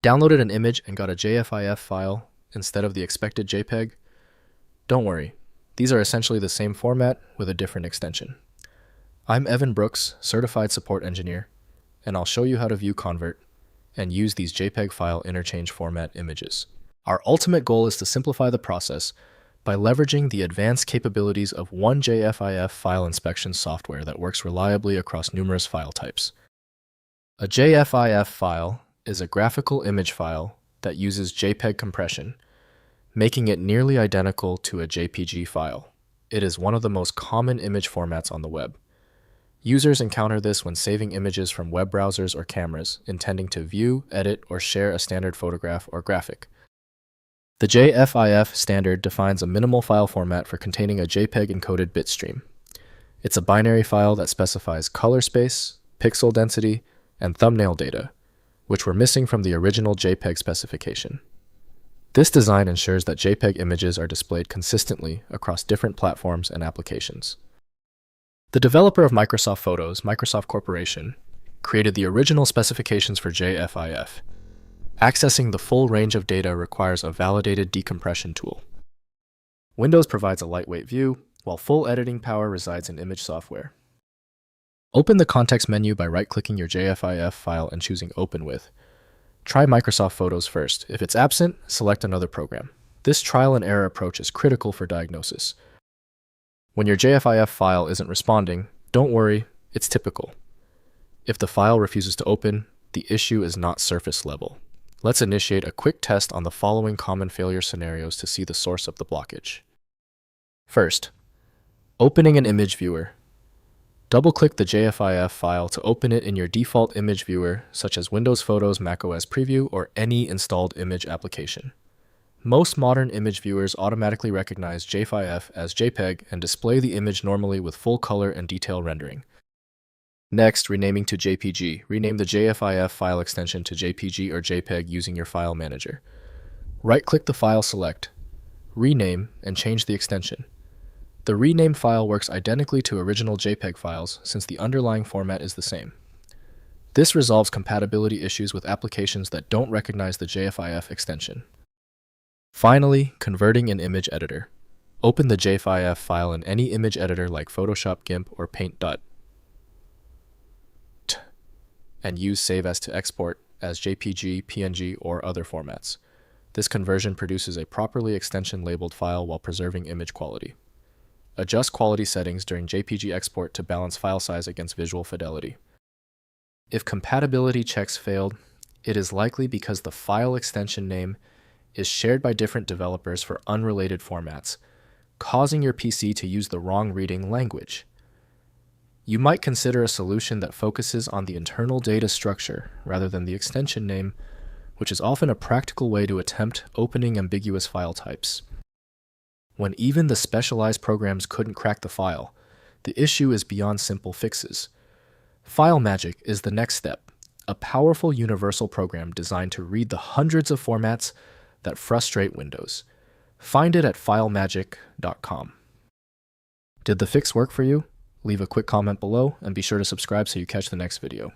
Downloaded an image and got a JFIF file instead of the expected JPEG? Don't worry, these are essentially the same format with a different extension. I'm Evan Brooks, Certified Support Engineer, and I'll show you how to view, convert, and use these JPEG file interchange format images. Our ultimate goal is to simplify the process by leveraging the advanced capabilities of one JFIF file inspection software that works reliably across numerous file types. A JFIF file is a graphical image file that uses JPEG compression, making it nearly identical to a JPG file. It is one of the most common image formats on the web. Users encounter this when saving images from web browsers or cameras, intending to view, edit, or share a standard photograph or graphic. The JFIF standard defines a minimal file format for containing a JPEG-encoded bitstream. It's a binary file that specifies color space, pixel density, and thumbnail data, which were missing from the original JPEG specification. This design ensures that JPEG images are displayed consistently across different platforms and applications. The developer of Microsoft Photos, Microsoft Corporation, created the original specifications for JFIF. Accessing the full range of data requires a validated decompression tool. Windows provides a lightweight view, while full editing power resides in image software. Open the context menu by right-clicking your JFIF file and choosing Open With. Try Microsoft Photos first. If it's absent, select another program. This trial and error approach is critical for diagnosis. When your JFIF file isn't responding, don't worry, it's typical. If the file refuses to open, the issue is not surface level. Let's initiate a quick test on the following common failure scenarios to see the source of the blockage. First, opening an image viewer. Double-click the JFIF file to open it in your default image viewer, such as Windows Photos, macOS Preview, or any installed image application. Most modern image viewers automatically recognize JFIF as JPEG and display the image normally with full color and detail rendering. Next, renaming to JPG. Rename the JFIF file extension to JPG or JPEG using your file manager. Right-click the file, select Rename, and change the extension. The renamed file works identically to original JPEG files since the underlying format is the same. This resolves compatibility issues with applications that don't recognize the JFIF extension. Finally, converting an image editor. Open the JFIF file in any image editor like Photoshop, GIMP, or Paint. And use Save As to export as JPG, PNG, or other formats. This conversion produces a properly extension-labeled file while preserving image quality. Adjust quality settings during JPG export to balance file size against visual fidelity. If compatibility checks failed, it is likely because the file extension name is shared by different developers for unrelated formats, causing your PC to use the wrong reading language. You might consider a solution that focuses on the internal data structure rather than the extension name, which is often a practical way to attempt opening ambiguous file types. When even the specialized programs couldn't crack the file, the issue is beyond simple fixes. FileMagick is the next step, a powerful universal program designed to read the hundreds of formats that frustrate Windows. Find it at filemagick.com. Did the fix work for you? Leave a quick comment below and be sure to subscribe so you catch the next video.